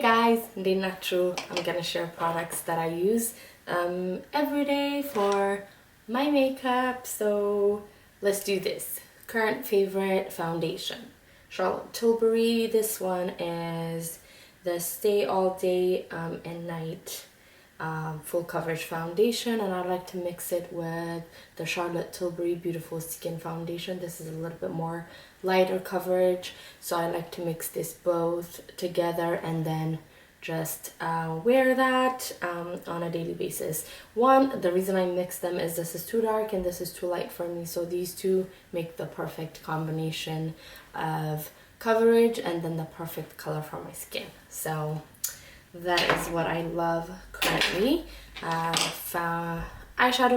guys, hindi na true. I'm gonna share products that I use every day for my makeup. So let's do this. Current favorite foundation, Charlotte Tilbury. This one is the Stay All Day and Night full coverage foundation, and I like to mix it with the Charlotte Tilbury Beautiful Skin Foundation. This is a little bit more lighter coverage, so I like to mix this both together and then just wear that on a daily basis. The reason I mix them is this is too dark and this is too light for me, so these two make the perfect combination of coverage and then the perfect color for my skin. So that is what I love currently. Eyeshadow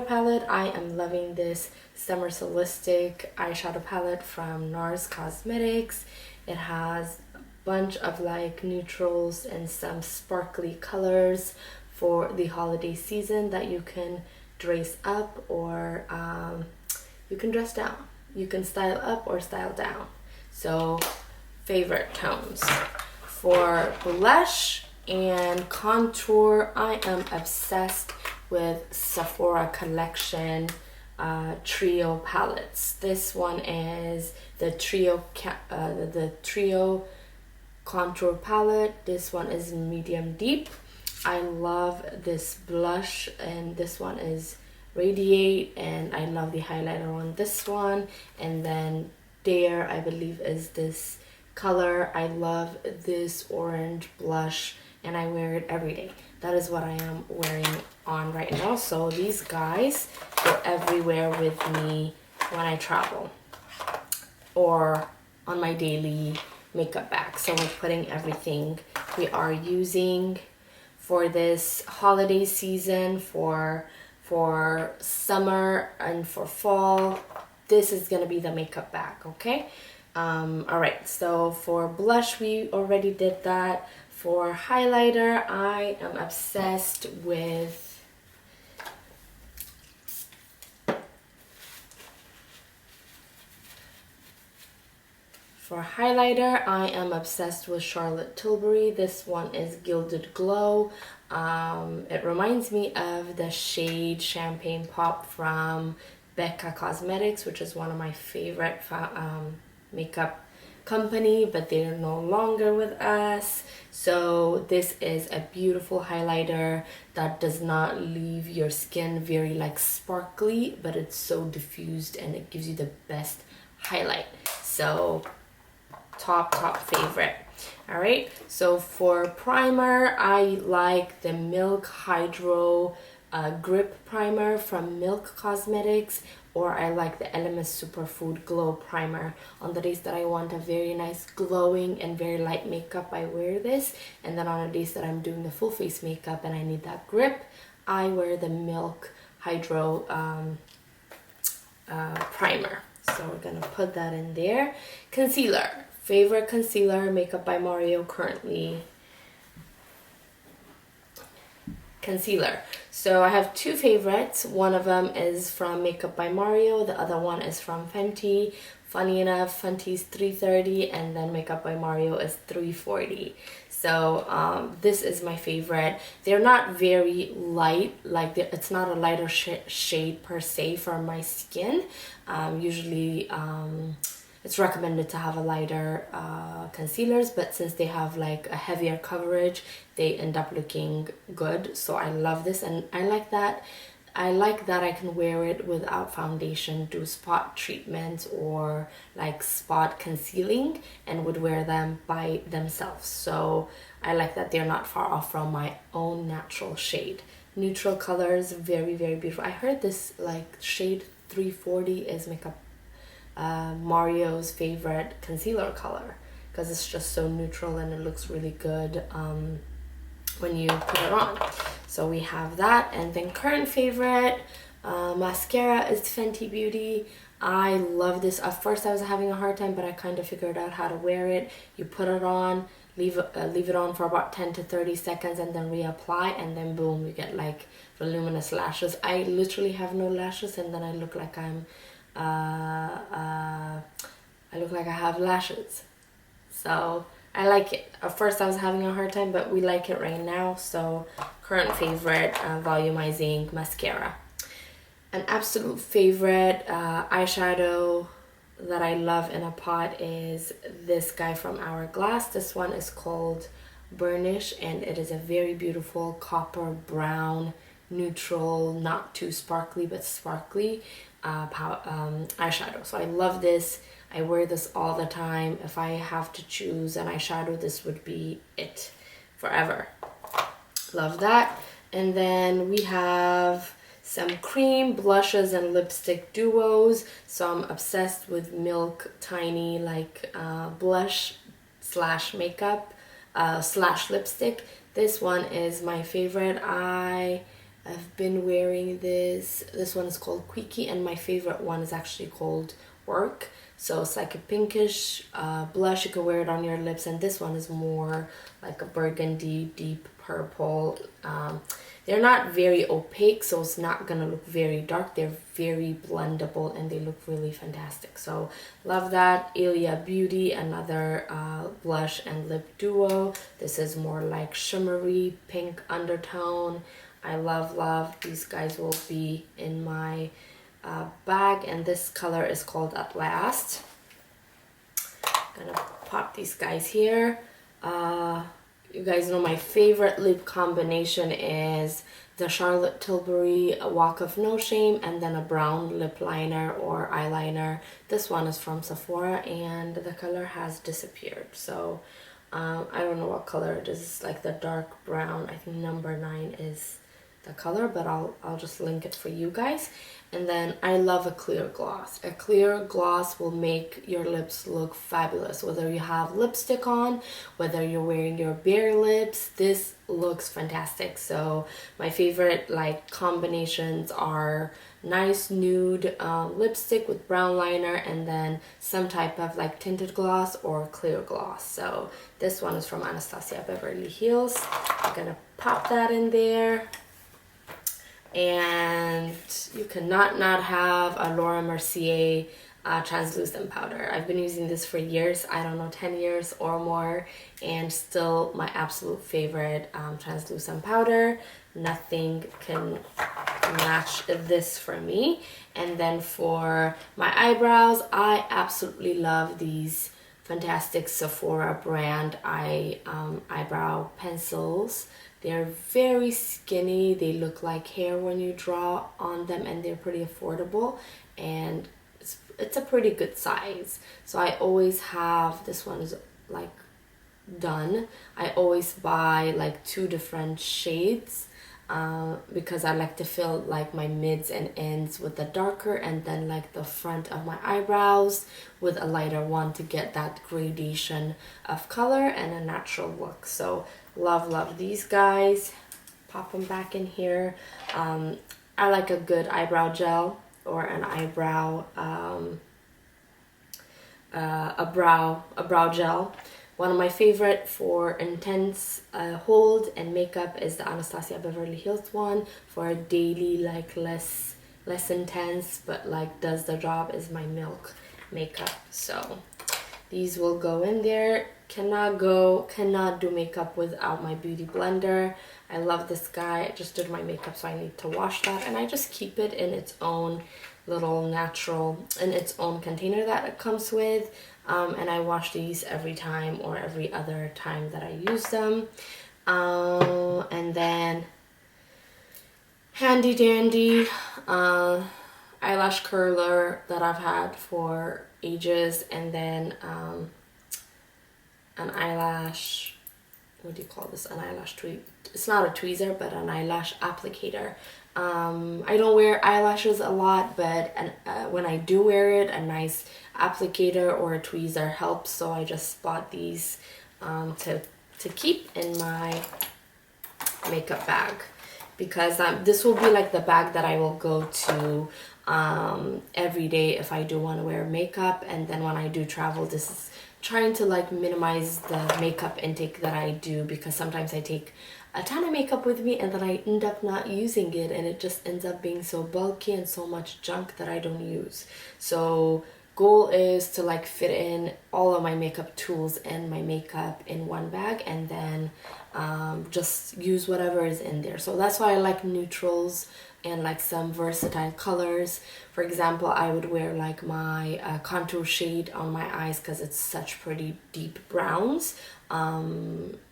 palette, I am loving this Summer Solistic eyeshadow palette from NARS Cosmetics. It has a bunch of like neutrals and some sparkly colors for the holiday season that you can dress up or you can dress down. You can style up or style down. So favorite tones. For blush and contour, I am obsessed with Sephora collection trio palettes. This one is the trio contour palette. This one is medium deep. I love this blush, and this one is Radiate, and I love the highlighter on this one. And then Dare, I believe, is this color. I love this orange blush and I wear it every day. That is what I am wearing on right now. So these guys go everywhere with me when I travel or on my daily makeup bag. So we're putting everything we are using for this holiday season, for summer and for fall. This is gonna be the makeup bag, okay? All right, so for blush, we already did that. For highlighter, I am obsessed with Charlotte Tilbury. This one is Gilded Glow. It reminds me of the shade Champagne Pop from Becca Cosmetics, which is one of my favorite makeup company, but they're no longer with us. So this is a beautiful highlighter that does not leave your skin very like sparkly, but it's so diffused and it gives you the best highlight. So top favorite. All right, so for primer, I like the Milk Hydro Grip Primer from Milk Cosmetics, or I like the Elemis Superfood Glow Primer. On the days that I want a very nice glowing and very light makeup, I wear this. And then on the days that I'm doing the full face makeup and I need that grip, I wear the Milk Hydro Primer. So we're gonna put that in there. Concealer. Favorite concealer, Makeup by Mario currently. Concealer. So I have two favorites. One of them is from Makeup by Mario. The other one is from Fenty. Funny enough, Fenty's $330 and then Makeup by Mario is $340. So this is my favorite. They're not very light, like it's not a lighter shade per se for my skin. Usually it's recommended to have a lighter concealers, but since they have like a heavier coverage, they end up looking good. So I love this, and I like that I can wear it without foundation, do spot treatments or like spot concealing, and would wear them by themselves. So I like that they're not far off from my own natural shade. Neutral colors, very beautiful. I heard this like shade 340 is Makeup Mario's favorite concealer color because it's just so neutral and it looks really good when you put it on. So we have that. And then current favorite mascara is Fenty Beauty. I love this. At first I was having a hard time, but I kind of figured out how to wear it. You put it on, leave it on for about 10 to 30 seconds and then reapply, and then boom, you get like voluminous lashes. I literally have no lashes, and then I look like I have lashes. So I like it. At first I was having a hard time, but we like it right now. So current favorite, volumizing mascara. An absolute favorite eyeshadow that I love in a pot is this guy from Hourglass. This one is called Burnish, and it is a very beautiful copper brown, neutral, not too sparkly but sparkly eyeshadow. So I love this. I wear this all the time. If I have to choose an eyeshadow, this would be it forever. Love that. And then we have some cream blushes and lipstick duos. So I'm obsessed with Milk Tiny like blush slash makeup slash lipstick. This one is my favorite. I've been wearing this. This one is called Quickie, and my favorite one is actually called Work. So it's like a pinkish blush. You can wear it on your lips, and this one is more like a burgundy, deep purple. They're not very opaque, so it's not gonna look very dark. They're very blendable and they look really fantastic. So love that. Ilia Beauty, another blush and lip duo. This is more like shimmery pink undertone. I love. These guys will be in my bag, and this color is called At Last. Gonna pop these guys here. You guys know my favorite lip combination is the Charlotte Tilbury Walk of No Shame, and then a brown lip liner or eyeliner. This one is from Sephora, and the color has disappeared. So I don't know what color it is. It's like the dark brown. I think number 9 is the color, but I'll just link it for you guys. And then I love a clear gloss. A clear gloss will make your lips look fabulous. Whether you have lipstick on, whether you're wearing your bare lips, this looks fantastic. So my favorite like combinations are nice nude lipstick with brown liner, and then some type of like tinted gloss or clear gloss. So this one is from Anastasia Beverly Hills. I'm gonna pop that in there. And you cannot not have a Laura Mercier translucent powder. I've been using this for years, I don't know, 10 years or more, and still my absolute favorite translucent powder. Nothing can match this for me. And then for my eyebrows, I absolutely love these fantastic Sephora brand eyebrow pencils. They're very skinny. They look like hair when you draw on them, and they're pretty affordable, and it's a pretty good size. So I always have, this one is like done. I always buy like 2 different shades because I like to fill like my mids and ends with the darker, and then like the front of my eyebrows with a lighter one to get that gradation of color and a natural look. So love these guys. Pop them back in here. I like a good eyebrow gel or an eyebrow a brow gel. One of my favorite for intense hold and makeup is the Anastasia Beverly Hills one. For a daily, like less intense but like does the job, is my Milk makeup. So these will go in there. Cannot do makeup without my beauty blender. I love this guy. I just did my makeup, so I need to wash that, and I just keep it in its own little natural, in its own container that it comes with. And I wash these every time or every other time that I use them. And then handy dandy eyelash curler that I've had for ages, and then an eyelash, what do you call this, an eyelash tweeze. It's not a tweezer, but an eyelash applicator. I don't wear eyelashes a lot, but when I do wear it, a nice applicator or a tweezer helps. So I just bought these to keep in my makeup bag, because this will be like the bag that I will go to every day if I do want to wear makeup. And then when I do travel, this is trying to like minimize the makeup intake that I do, because sometimes I take a ton of makeup with me and then I end up not using it, and it just ends up being so bulky and so much junk that I don't use. So goal is to like fit in all of my makeup tools and my makeup in one bag, and then just use whatever is in there. So that's why I like neutrals and like some versatile colors. For example, I would wear like my contour shade on my eyes because it's such pretty deep browns.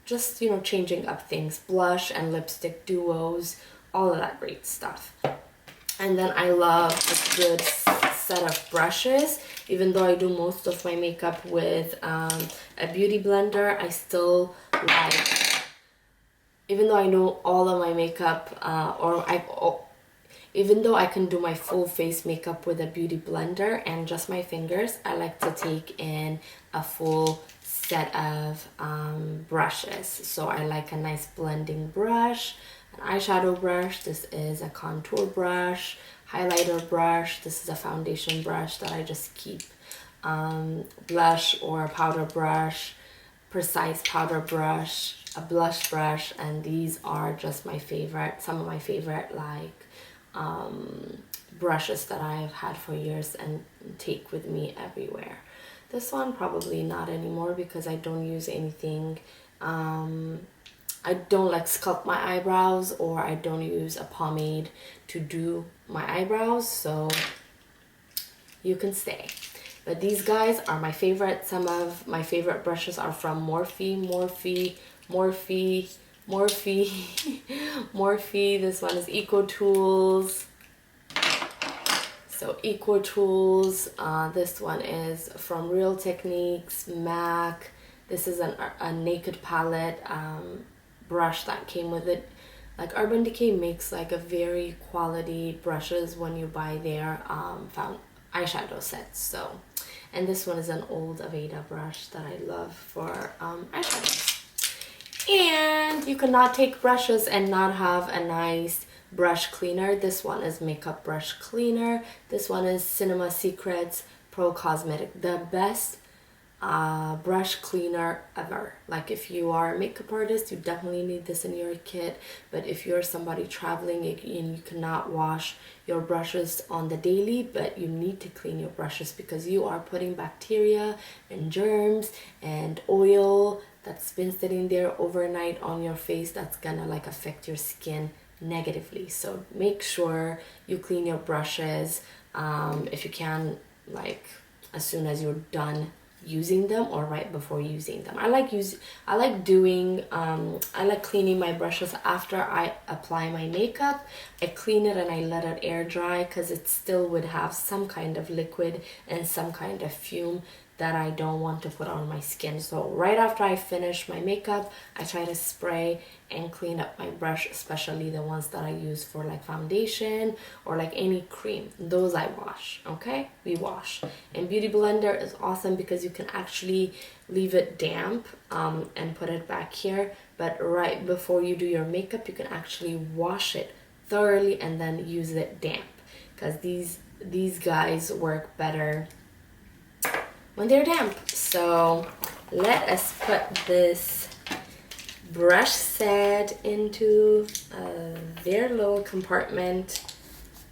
Just, you know, changing up things, blush and lipstick duos, all of that great stuff. And then I love a good set of brushes. Even though I do most of my makeup with a beauty blender, I still like, even though I know all of my makeup, even though I can do my full face makeup with a beauty blender and just my fingers, I like to take in a full set of brushes. So I like a nice blending brush, an eyeshadow brush, this is a contour brush, highlighter brush, this is a foundation brush that I just keep, blush or powder brush, precise powder brush, a blush brush, and these are just my favorite, some of my favorite like brushes that I've had for years and take with me everywhere. This one probably not anymore because I don't use anything, I don't like sculpt my eyebrows, or I don't use a pomade to do my eyebrows, so you can stay. But these guys are my favorite. Some of my favorite brushes are from Morphe. This one is Eco Tools. So Eco Tools. This one is from Real Techniques, MAC. This is a naked palette brush that came with it. Like Urban Decay makes like a very quality brushes when you buy their eyeshadow sets. So, and this one is an old Aveda brush that I love for eyeshadows. And you cannot take brushes and not have a nice brush cleaner. This one is Makeup Brush Cleaner. This one is Cinema Secrets Pro Cosmetic, the best brush cleaner ever. Like if you are a makeup artist, you definitely need this in your kit. But if you're somebody traveling and you cannot wash your brushes on the daily, but you need to clean your brushes because you are putting bacteria and germs and oil that's been sitting there overnight on your face, that's gonna like affect your skin negatively. So make sure you clean your brushes if you can, like as soon as you're done using them or right before using them. I like cleaning my brushes after I apply my makeup. I clean it and I let it air dry because it still would have some kind of liquid and some kind of fume that I don't want to put on my skin. So right after I finish my makeup, I try to spray and clean up my brush, especially the ones that I use for like foundation or like any cream. Those I wash, okay? We wash. And Beauty Blender is awesome because you can actually leave it damp and put it back here. But right before you do your makeup, you can actually wash it thoroughly and then use it damp, because these guys work better when they're damp. So let us put this brush set into their little compartment.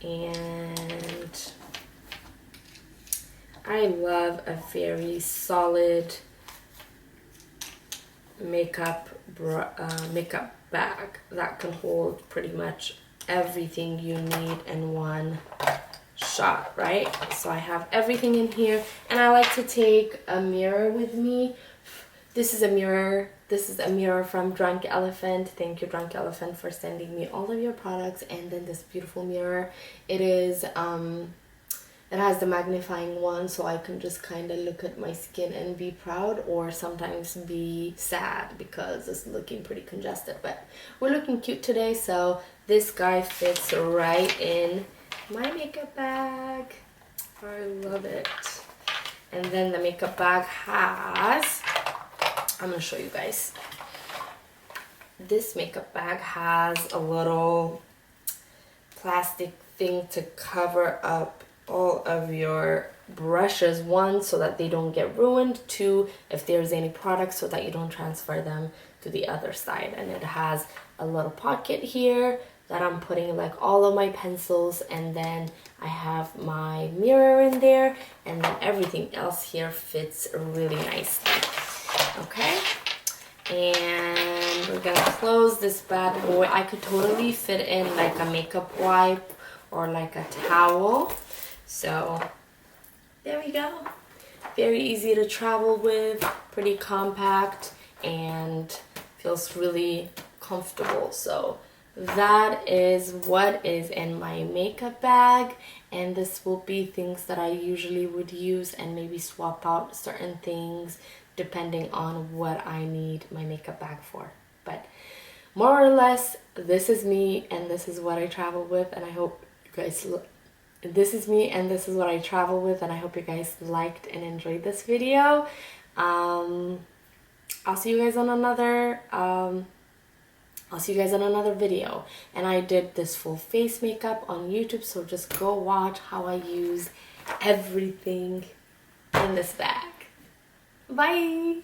And I love a very solid makeup bag that can hold pretty much everything you need in one shot, right? So I have everything in here, and I like to take a mirror with me. This is a mirror from Drunk Elephant. Thank you, Drunk Elephant, for sending me all of your products. And then this beautiful mirror, it is it has the magnifying one, so I can just kind of look at my skin and be proud, or sometimes be sad because it's looking pretty congested. But we're looking cute today, so this guy fits right in my makeup bag. I love it. And then the makeup bag has, I'm gonna show you guys. This makeup bag has a little plastic thing to cover up all of your brushes. One, so that they don't get ruined. Two, if there's any products, so that you don't transfer them to the other side. And it has a little pocket here that I'm putting like all of my pencils, and then I have my mirror in there, and then everything else here fits really nicely. Okay, and we're gonna close this bad boy. I could totally fit in like a makeup wipe or like a towel. So there we go. Very easy to travel with, pretty compact, and feels really comfortable. So that is what is in my makeup bag, and this will be things that I usually would use and maybe swap out certain things depending on what I need my makeup bag for. But more or less, this is me and this is what I travel with, and I hope you guys this is me and this is what I travel with, and I hope you guys liked and enjoyed this video. I'll see you guys on another video. And I did this full face makeup on YouTube, so just go watch how I use everything in this bag. Bye!